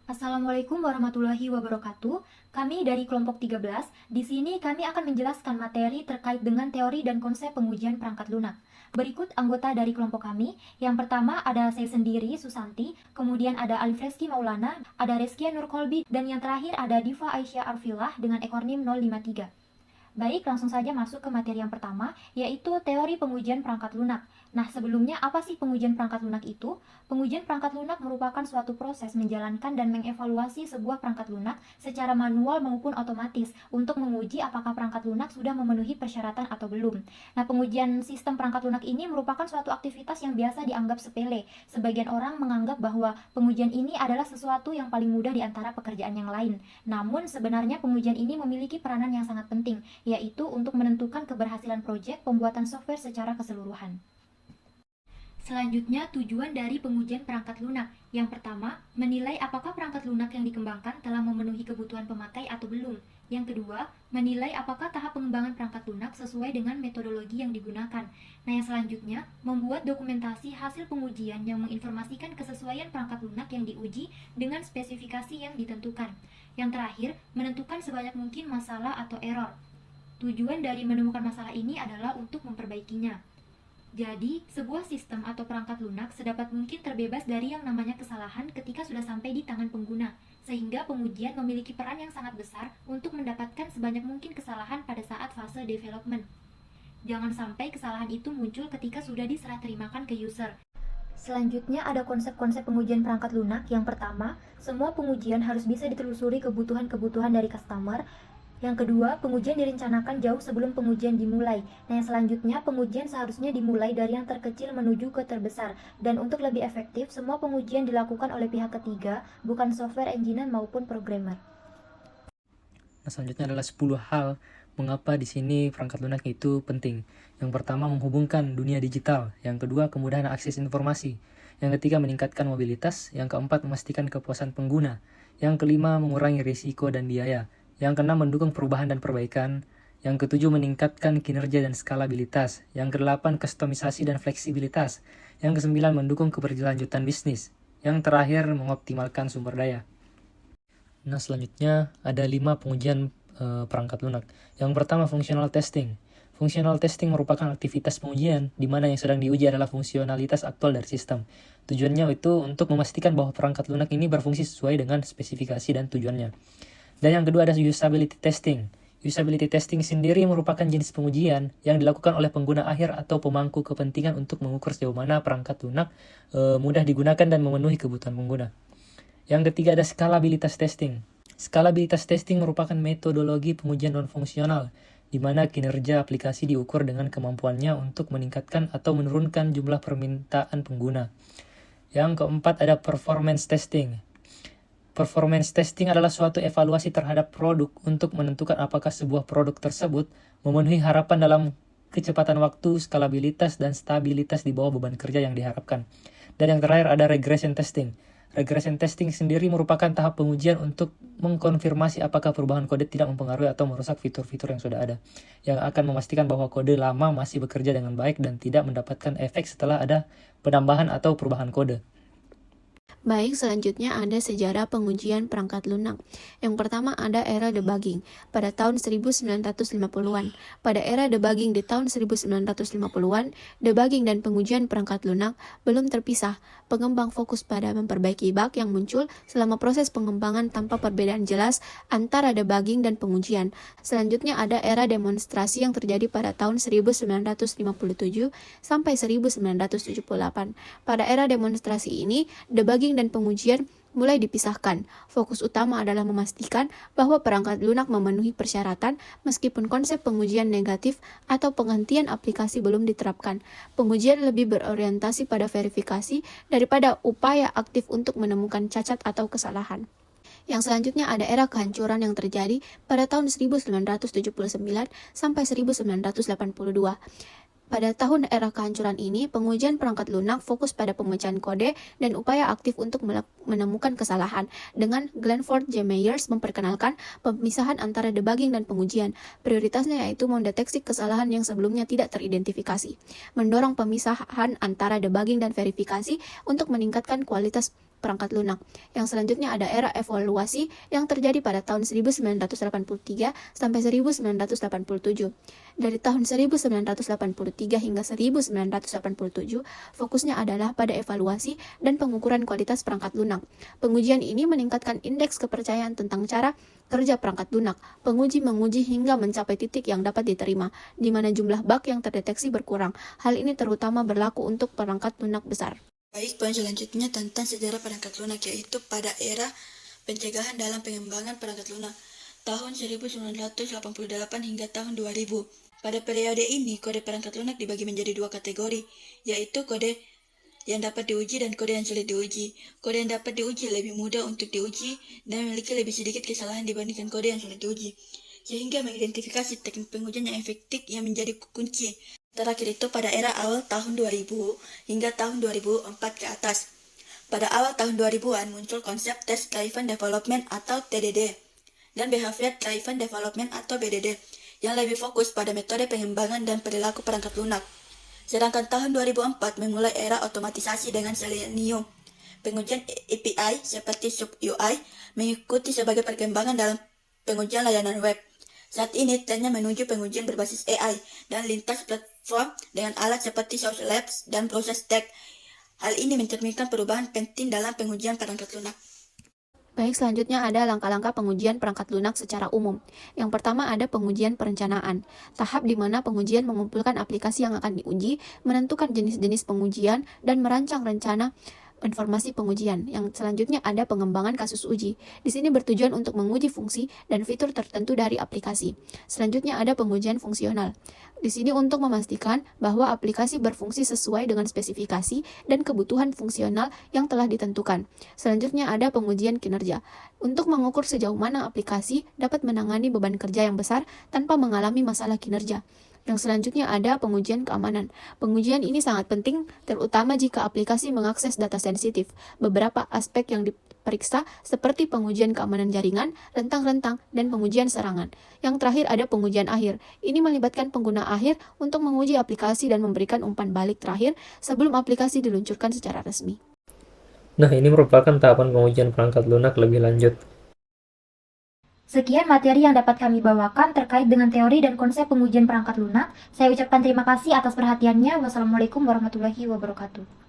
Assalamualaikum warahmatullahi wabarakatuh. Kami dari kelompok 13. Di sini kami akan menjelaskan materi terkait dengan teori dan konsep pengujian perangkat lunak. Berikut anggota dari kelompok kami. Yang pertama ada saya sendiri, Susanti, kemudian ada Alif Reski Maulana, ada Reskia Nurkolbi, dan yang terakhir ada Diva Aisyah Arfilah dengan ekornim 053. Baik, langsung saja masuk ke materi yang pertama, yaitu teori pengujian perangkat lunak. Nah, sebelumnya apa sih pengujian perangkat lunak itu? Pengujian perangkat lunak merupakan suatu proses menjalankan dan mengevaluasi sebuah perangkat lunak secara manual maupun otomatis untuk menguji apakah perangkat lunak sudah memenuhi persyaratan atau belum. Nah, pengujian sistem perangkat lunak ini merupakan suatu aktivitas yang biasa dianggap sepele. Sebagian orang menganggap bahwa pengujian ini adalah sesuatu yang paling mudah di antara pekerjaan yang lain. Namun, sebenarnya pengujian ini memiliki peranan yang sangat penting, yaitu untuk menentukan keberhasilan proyek pembuatan software secara keseluruhan. Selanjutnya, tujuan dari pengujian perangkat lunak. Yang pertama, menilai apakah perangkat lunak yang dikembangkan telah memenuhi kebutuhan pemakai atau belum. Yang kedua, menilai apakah tahap pengembangan perangkat lunak sesuai dengan metodologi yang digunakan. Nah, yang selanjutnya, membuat dokumentasi hasil pengujian yang menginformasikan kesesuaian perangkat lunak yang diuji dengan spesifikasi yang ditentukan. Yang terakhir, menentukan sebanyak mungkin masalah atau error. Tujuan dari menemukan masalah ini adalah untuk memperbaikinya. Jadi, sebuah sistem atau perangkat lunak sedapat mungkin terbebas dari yang namanya kesalahan ketika sudah sampai di tangan pengguna, sehingga pengujian memiliki peran yang sangat besar untuk mendapatkan sebanyak mungkin kesalahan pada saat fase development. Jangan sampai kesalahan itu muncul ketika sudah diserah terimakan ke user. Selanjutnya ada konsep-konsep pengujian perangkat lunak. Yang pertama, semua pengujian harus bisa ditelusuri kebutuhan-kebutuhan dari customer. Yang kedua, pengujian direncanakan jauh sebelum pengujian dimulai. Nah, yang selanjutnya, pengujian seharusnya dimulai dari yang terkecil menuju ke terbesar. Dan untuk lebih efektif, semua pengujian dilakukan oleh pihak ketiga, bukan software engineer maupun programmer. Nah, selanjutnya adalah 10 hal mengapa di sini perangkat lunak itu penting. Yang pertama, menghubungkan dunia digital. Yang kedua, kemudahan akses informasi. Yang ketiga, meningkatkan mobilitas. Yang keempat, memastikan kepuasan pengguna. Yang kelima, mengurangi risiko dan biaya. Yang keenam, mendukung perubahan dan perbaikan. Yang ketujuh, meningkatkan kinerja dan skalabilitas. Yang kedelapan, kustomisasi dan fleksibilitas. Yang kesembilan, mendukung keberlanjutan bisnis. Yang terakhir, mengoptimalkan sumber daya. Nah, selanjutnya ada 5 pengujian perangkat lunak. Yang pertama, functional testing. Functional testing merupakan aktivitas pengujian di mana yang sedang diuji adalah fungsionalitas aktual dari sistem. Tujuannya itu untuk memastikan bahwa perangkat lunak ini berfungsi sesuai dengan spesifikasi dan tujuannya. Dan yang kedua ada usability testing. Usability testing sendiri merupakan jenis pengujian yang dilakukan oleh pengguna akhir atau pemangku kepentingan untuk mengukur sejauh mana perangkat lunak mudah digunakan dan memenuhi kebutuhan pengguna. Yang ketiga ada scalabilitas testing. Scalabilitas testing merupakan metodologi pengujian non-fungsional, di mana kinerja aplikasi diukur dengan kemampuannya untuk meningkatkan atau menurunkan jumlah permintaan pengguna. Yang keempat ada performance testing. Performance testing adalah suatu evaluasi terhadap produk untuk menentukan apakah sebuah produk tersebut memenuhi harapan dalam kecepatan waktu, skalabilitas, dan stabilitas di bawah beban kerja yang diharapkan. Dan yang terakhir ada regression testing. Regression testing sendiri merupakan tahap pengujian untuk mengkonfirmasi apakah perubahan kode tidak mempengaruhi atau merusak fitur-fitur yang sudah ada, yang akan memastikan bahwa kode lama masih bekerja dengan baik dan tidak mendapatkan efek setelah ada penambahan atau perubahan kode. Baik, selanjutnya ada sejarah pengujian perangkat lunak. Yang pertama ada era debugging pada tahun 1950-an. Pada era debugging di tahun 1950-an, debugging dan pengujian perangkat lunak belum terpisah. Pengembang fokus pada memperbaiki bug yang muncul selama proses pengembangan tanpa perbedaan jelas antara debugging dan pengujian. Selanjutnya ada era demonstrasi yang terjadi pada tahun 1957 sampai 1978. Pada era demonstrasi ini, debugging dan pengujian mulai dipisahkan. Fokus utama adalah memastikan bahwa perangkat lunak memenuhi persyaratan meskipun konsep pengujian negatif atau penghentian aplikasi belum diterapkan. Pengujian lebih berorientasi pada verifikasi daripada upaya aktif untuk menemukan cacat atau kesalahan. Yang selanjutnya ada era kehancuran yang terjadi pada tahun 1979 sampai 1982. Pada tahun era kehancuran ini, pengujian perangkat lunak fokus pada pemecahan kode dan upaya aktif untuk menemukan kesalahan. Dengan Glenford J. Myers memperkenalkan pemisahan antara debugging dan pengujian. Prioritasnya yaitu mendeteksi kesalahan yang sebelumnya tidak teridentifikasi. Mendorong pemisahan antara debugging dan verifikasi untuk meningkatkan kualitas perangkat lunak. Yang selanjutnya ada era evaluasi yang terjadi pada tahun 1983 sampai 1987. Dari tahun 1983 hingga 1987, fokusnya adalah pada evaluasi dan pengukuran kualitas perangkat lunak. Pengujian ini meningkatkan indeks kepercayaan tentang cara kerja perangkat lunak. Penguji menguji hingga mencapai titik yang dapat diterima, di mana jumlah bug yang terdeteksi berkurang. Hal ini terutama berlaku untuk perangkat lunak besar. Baik, poin selanjutnya tentang sejarah perangkat lunak, yaitu pada era pencegahan dalam pengembangan perangkat lunak tahun 1988 hingga tahun 2000. Pada periode ini, kode perangkat lunak dibagi menjadi dua kategori, yaitu kode yang dapat diuji dan kode yang sulit diuji. Kode yang dapat diuji lebih mudah untuk diuji dan memiliki lebih sedikit kesalahan dibandingkan kode yang sulit diuji, sehingga mengidentifikasi teknik pengujian yang efektif yang menjadi kunci. Terakhir itu pada era awal tahun 2000 hingga tahun 2004 ke atas. Pada awal tahun 2000-an muncul konsep Test Driven Development atau TDD dan Behavior Driven Development atau BDD yang lebih fokus pada metode pengembangan dan perilaku perangkat lunak. Sedangkan tahun 2004 memulai era otomatisasi dengan Selenium. Pengujian API seperti SubUI mengikuti sebagai perkembangan dalam pengujian layanan web. Saat ini trennya menuju pengujian berbasis AI dan lintas platform dengan alat seperti Sauce Labs dan Process Tech. Hal ini mencerminkan perubahan penting dalam pengujian perangkat lunak. Baik, selanjutnya ada langkah-langkah pengujian perangkat lunak secara umum. Yang pertama ada pengujian perencanaan. Tahap di mana pengujian mengumpulkan aplikasi yang akan diuji, menentukan jenis-jenis pengujian, dan merancang rencana informasi pengujian. Yang selanjutnya ada pengembangan kasus uji. Di sini bertujuan untuk menguji fungsi dan fitur tertentu dari aplikasi. Selanjutnya ada pengujian fungsional. Di sini untuk memastikan bahwa aplikasi berfungsi sesuai dengan spesifikasi dan kebutuhan fungsional yang telah ditentukan. Selanjutnya ada pengujian kinerja. Untuk mengukur sejauh mana aplikasi dapat menangani beban kerja yang besar tanpa mengalami masalah kinerja. Yang selanjutnya ada pengujian keamanan. Pengujian ini sangat penting, terutama jika aplikasi mengakses data sensitif. Beberapa aspek yang diperiksa seperti pengujian keamanan jaringan, rentang-rentang, dan pengujian serangan. Yang terakhir ada pengujian akhir. Ini melibatkan pengguna akhir untuk menguji aplikasi dan memberikan umpan balik terakhir sebelum aplikasi diluncurkan secara resmi. Nah, ini merupakan tahapan pengujian perangkat lunak lebih lanjut. Sekian materi yang dapat kami bawakan terkait dengan teori dan konsep pengujian perangkat lunak. Saya ucapkan terima kasih atas perhatiannya. Wassalamualaikum warahmatullahi wabarakatuh.